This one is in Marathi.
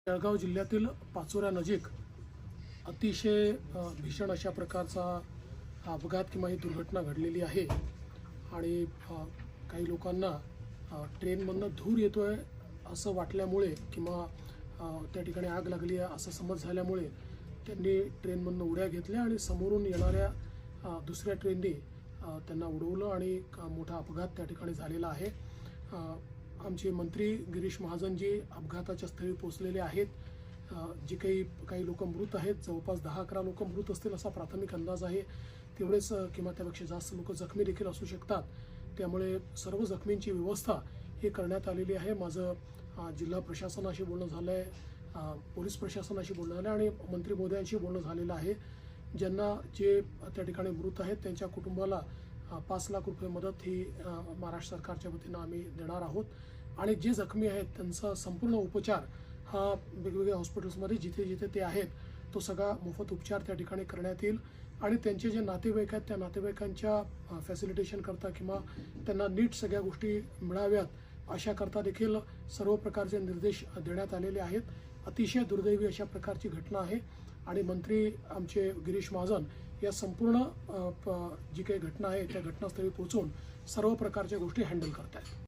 जळगाव जिल्ह्यातील पाचोऱ्या नजीक अतिशय भीषण अशा प्रकारचा अपघात किंवा ही दुर्घटना घडलेली आहे आणि काही लोकांना ट्रेनमधनं धूर येतोय असं वाटल्यामुळे किंवा त्या ठिकाणी आग लागली आहे असं समज झाल्यामुळे त्यांनी ट्रेनमधनं उड्या घेतल्या आणि समोरून येणाऱ्या दुसऱ्या ट्रेनने त्यांना उडवलं आणि मोठा अपघात त्या ठिकाणी झालेला आहे। आमचे मंत्री गिरीश महाजनजी अपघाताच्या स्थळी पोहोचलेले आहेत। जे काही लोक मृत आहेत, जवळपास 10-11 लोक मृत असतील असा प्राथमिक अंदाज आहे। तेवढेच किंवा त्यापेक्षा जास्त लोक जखमी देखील असू शकतात। त्यामुळे सर्व जखमींची व्यवस्था ही करण्यात आलेली आहे। माझं जिल्हा प्रशासनाशी बोलणं झालं आहे, पोलीस प्रशासनाशी बोलणं झालं आणि मंत्री महोदयांशी बोलणं झालेलं आहे। ज्यांना जे त्या ठिकाणी मृत आहेत त्यांच्या कुटुंबाला 5 लाख रुपये मदत ही महाराष्ट्र सरकारच्या वतीनं आम्ही देणार आहोत आणि जे जखमी आहेत त्यांचा संपूर्ण उपचार हा वेगवेगळ्या हॉस्पिटल्समध्ये जिथे जिथे ते आहेत तो सगळा मोफत उपचार त्या ठिकाणी करण्यात येईल आणि त्यांचे जे नातेवाईक आहेत त्या नातेवाईकांच्या फॅसिलिटेशन करता किंवा त्यांना नीट सगळ्या गोष्टी मिळाव्यात अशा करता देखील सर्व प्रकारचे निर्देश देण्यात आलेले आहेत। अतिशय दुर्दैवी अशा प्रकारची घटना आहे आणि मंत्री आमचे गिरीश महाजन या संपूर्ण जी काही घटना आहे त्या घटनास्थळी पोहोचून सर्व प्रकारच्या गोष्टी हँडल करत आहेत।